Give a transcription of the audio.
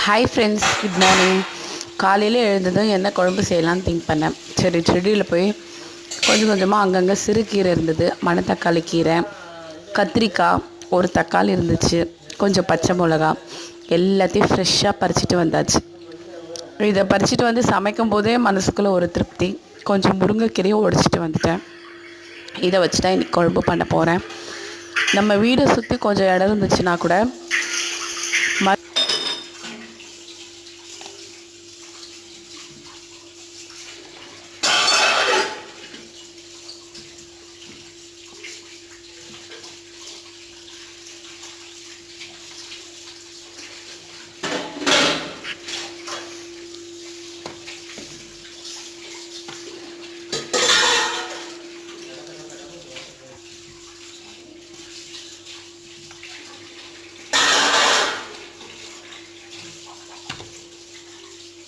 Hi friends, good morning. காலையில் எழுந்ததும் என்ன குழம்பு செய்யலான்னு திங்க் பண்ணேன். சரி, செடியில் போய் கொஞ்சம் கொஞ்சமாக அங்கங்கே சிறுகீரை இருந்தது, மணத்தக்காளி கீரை, கத்திரிக்காய், ஒரு தக்காளி இருந்துச்சு, கொஞ்சம் பச்சை மிளகா, எல்லாத்தையும் ஃப்ரெஷ்ஷாக பறிச்சிட்டு வந்தாச்சு. இதை பறிச்சிட்டு வந்து சமைக்கும் போதே மனசுக்குள்ளே ஒரு திருப்தி. கொஞ்சம் முருங்கைக்கீரையை உடச்சிட்டு வந்துட்டேன். இதை வச்சு தான் இன்றைக்கி குழம்பு பண்ண போகிறேன். நம்ம வீடை சுற்றி கொஞ்சம் இடம் இருந்துச்சுன்னா கூட